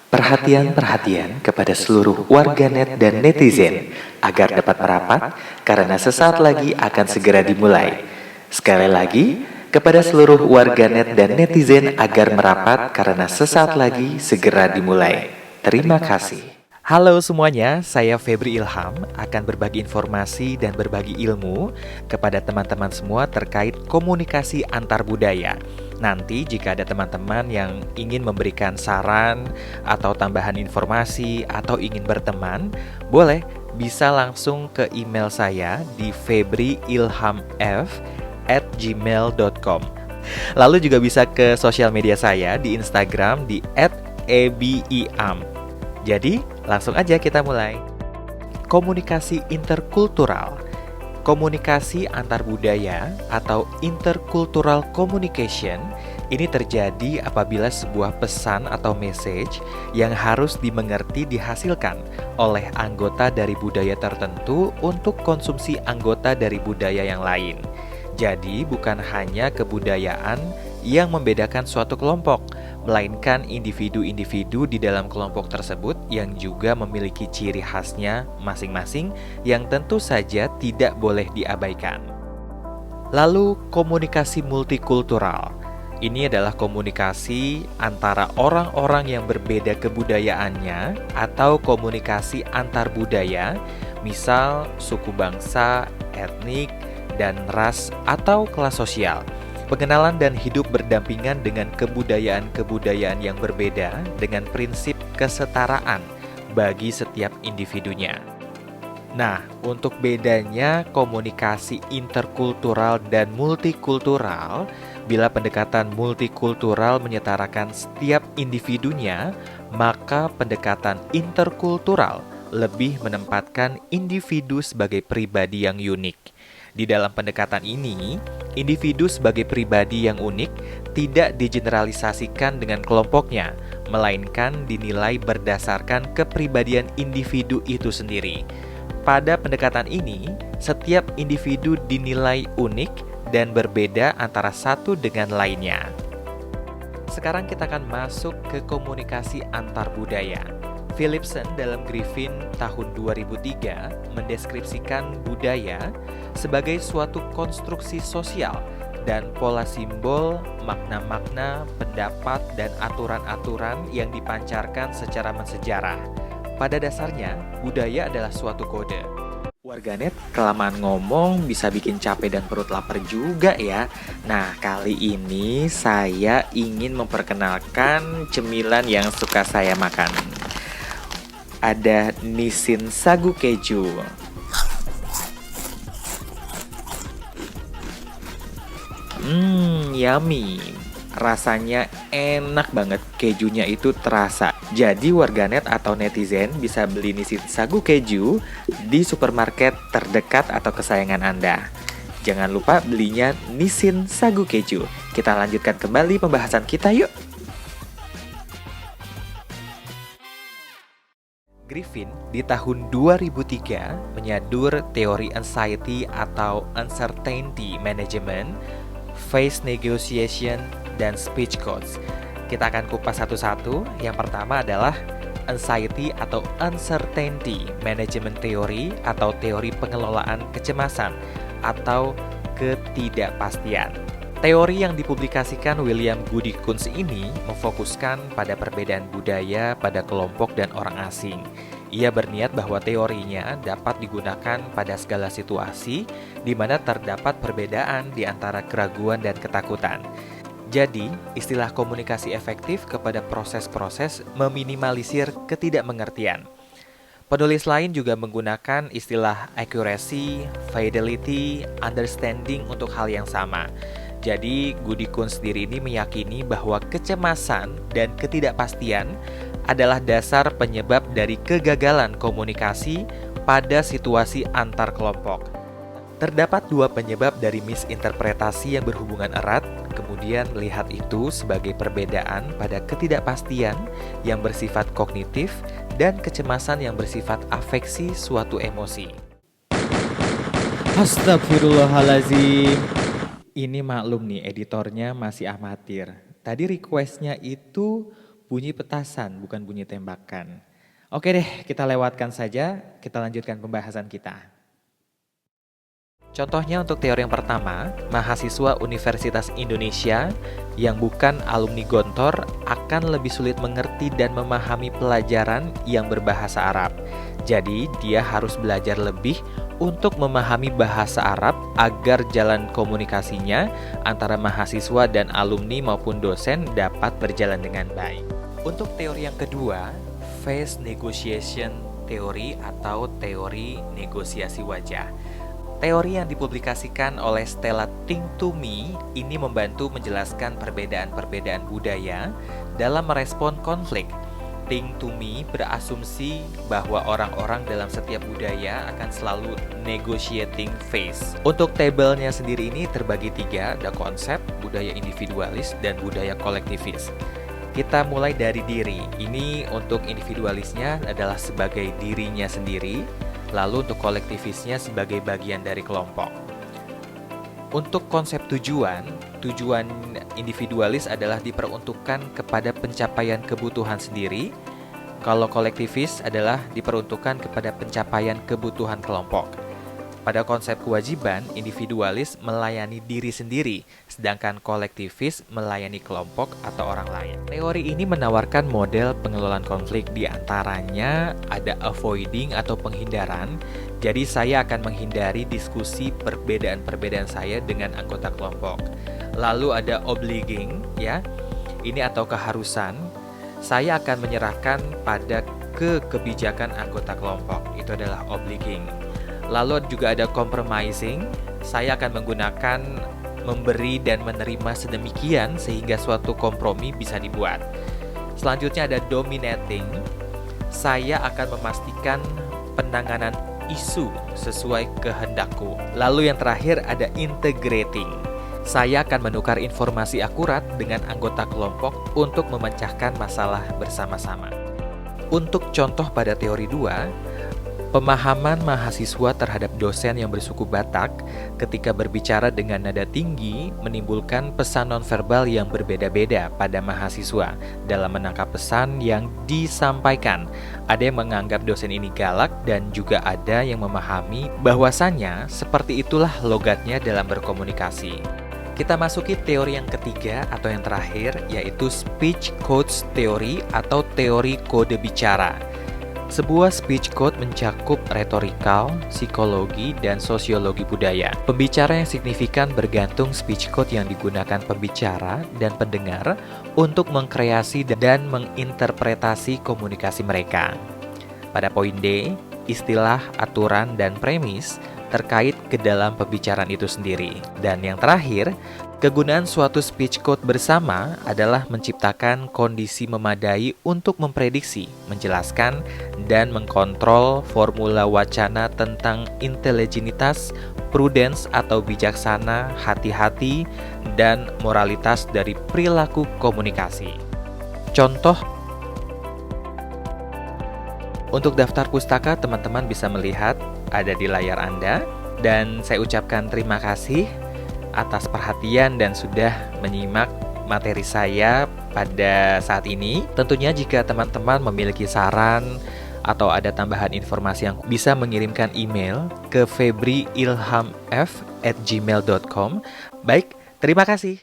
Perhatian-perhatian kepada seluruh warganet dan netizen agar dapat merapat karena sesaat lagi akan segera dimulai. Sekali lagi, kepada seluruh warganet dan netizen agar merapat karena sesaat lagi segera dimulai. Terima kasih. Halo semuanya, saya Febri Ilham akan berbagi informasi dan berbagi ilmu kepada teman-teman semua terkait komunikasi antar budaya. Nanti jika ada teman-teman yang ingin memberikan saran atau tambahan informasi atau ingin berteman, boleh bisa langsung ke email saya di febriilhamf@gmail.com. Lalu juga bisa ke sosial media saya di Instagram di @ebiam. Jadi, langsung aja kita mulai. Komunikasi interkultural. Komunikasi antar budaya atau intercultural communication ini terjadi apabila sebuah pesan atau message yang harus dimengerti dihasilkan oleh anggota dari budaya tertentu untuk konsumsi anggota dari budaya yang lain. Jadi, bukan hanya kebudayaan yang membedakan suatu kelompok, melainkan individu-individu di dalam kelompok tersebut yang juga memiliki ciri khasnya masing-masing yang tentu saja tidak boleh diabaikan. Lalu, komunikasi multikultural. Ini adalah komunikasi antara orang-orang yang berbeda kebudayaannya atau komunikasi antar budaya, misal suku bangsa, etnik, dan ras atau kelas sosial. Pengenalan dan hidup berdampingan dengan kebudayaan-kebudayaan yang berbeda dengan prinsip kesetaraan bagi setiap individunya. Nah, untuk bedanya komunikasi interkultural dan multikultural, bila pendekatan multikultural menyetarakan setiap individunya, maka pendekatan interkultural lebih menempatkan individu sebagai pribadi yang unik. Di dalam pendekatan ini, individu sebagai pribadi yang unik tidak digeneralisasikan dengan kelompoknya, melainkan dinilai berdasarkan kepribadian individu itu sendiri. Pada pendekatan ini, setiap individu dinilai unik dan berbeda antara satu dengan lainnya. Sekarang kita akan masuk ke komunikasi antar budaya. Philipson dalam Griffin tahun 2003 mendeskripsikan budaya sebagai suatu konstruksi sosial dan pola simbol, makna-makna, pendapat, dan aturan-aturan yang dipancarkan secara mensejarah. Pada dasarnya, budaya adalah suatu kode. Warganet, kelamaan ngomong bisa bikin capek dan perut lapar juga ya. Nah, kali ini saya ingin memperkenalkan cemilan yang suka saya makan. Ada Nissin sagu keju. Yummy. Rasanya enak banget, kejunya itu terasa. Jadi warganet atau netizen bisa beli Nissin sagu keju di supermarket terdekat atau kesayangan Anda. Jangan lupa belinya Nissin sagu keju. Kita lanjutkan kembali pembahasan kita yuk. Griffin di tahun 2003 menyadur teori anxiety atau uncertainty management, face negotiation, dan speech codes. Kita akan kupas satu-satu. Yang pertama adalah anxiety atau uncertainty management theory atau teori pengelolaan kecemasan atau ketidakpastian. Teori yang dipublikasikan William Goody Kunz ini memfokuskan pada perbedaan budaya pada kelompok dan orang asing. Ia berniat bahwa teorinya dapat digunakan pada segala situasi di mana terdapat perbedaan di antara keraguan dan ketakutan. Jadi, istilah komunikasi efektif kepada proses-proses meminimalisir ketidakmengertian. Penulis lain juga menggunakan istilah accuracy, fidelity, understanding untuk hal yang sama. Jadi, Goody Kunz sendiri ini meyakini bahwa kecemasan dan ketidakpastian adalah dasar penyebab dari kegagalan komunikasi pada situasi antar kelompok. Terdapat dua penyebab dari misinterpretasi yang berhubungan erat, kemudian melihat itu sebagai perbedaan pada ketidakpastian yang bersifat kognitif dan kecemasan yang bersifat afeksi suatu emosi. Astagfirullahalazim. Ini maklum nih, editornya masih amatir. Tadi requestnya itu bunyi petasan, bukan bunyi tembakan. Oke deh, kita lewatkan saja, kita lanjutkan pembahasan kita. Contohnya untuk teori yang pertama, mahasiswa Universitas Indonesia yang bukan alumni Gontor akan lebih sulit mengerti dan memahami pelajaran yang berbahasa Arab. Jadi, dia harus belajar lebih untuk memahami bahasa Arab agar jalan komunikasinya antara mahasiswa dan alumni maupun dosen dapat berjalan dengan baik. Untuk teori yang kedua, face negotiation theory atau teori negosiasi wajah. Teori yang dipublikasikan oleh Stella Think to Me ini membantu menjelaskan perbedaan-perbedaan budaya dalam merespon konflik. Think to Me berasumsi bahwa orang-orang dalam setiap budaya akan selalu negotiating phase. Untuk tabelnya sendiri ini terbagi 3, ada konsep, budaya individualis, dan budaya kolektivis. Kita mulai dari diri. Ini untuk individualisnya adalah sebagai dirinya sendiri, lalu untuk kolektivisnya sebagai bagian dari kelompok. Untuk konsep tujuan individualis adalah diperuntukkan kepada pencapaian kebutuhan sendiri, kalau kolektivis adalah diperuntukkan kepada pencapaian kebutuhan kelompok. Pada konsep kewajiban, individualis melayani diri sendiri, sedangkan kolektivis melayani kelompok atau orang lain. Teori ini menawarkan model pengelolaan konflik, di antaranya ada avoiding atau penghindaran. Jadi saya akan menghindari diskusi perbedaan-perbedaan saya dengan anggota kelompok. Lalu ada obliging, ya. Ini atau keharusan. Saya akan menyerahkan pada kebijakan anggota kelompok. Itu adalah obliging. Lalu juga ada compromising, saya akan menggunakan memberi dan menerima sedemikian sehingga suatu kompromi bisa dibuat. Selanjutnya ada dominating, saya akan memastikan penanganan isu sesuai kehendakku. Lalu yang terakhir ada integrating, saya akan menukar informasi akurat dengan anggota kelompok untuk memecahkan masalah bersama-sama. Untuk contoh pada teori 2, pemahaman mahasiswa terhadap dosen yang bersuku Batak ketika berbicara dengan nada tinggi menimbulkan pesan nonverbal yang berbeda-beda pada mahasiswa dalam menangkap pesan yang disampaikan. Ada yang menganggap dosen ini galak dan juga ada yang memahami bahwasannya seperti itulah logatnya dalam berkomunikasi. Kita masuki teori yang ketiga atau yang terakhir, yaitu speech codes theory atau teori kode bicara. Sebuah speech code mencakup retorikal, psikologi, dan sosiologi budaya. Pembicara yang signifikan bergantung speech code yang digunakan pembicara dan pendengar untuk mengkreasi dan menginterpretasi komunikasi mereka. Pada poin D, istilah, aturan, dan premis terkait ke dalam pembicaraan itu sendiri. Dan yang terakhir, kegunaan suatu speech code bersama adalah menciptakan kondisi memadai untuk memprediksi, menjelaskan, dan mengkontrol formula wacana tentang inteligenitas, prudence atau bijaksana, hati-hati, dan moralitas dari perilaku komunikasi. Contoh, untuk daftar pustaka teman-teman bisa melihat ada di layar Anda, dan saya ucapkan terima kasih atas perhatian dan sudah menyimak materi saya pada saat ini. Tentunya jika teman-teman memiliki saran atau ada tambahan informasi yang bisa mengirimkan email ke febriilhamf@gmail.com. Baik, terima kasih.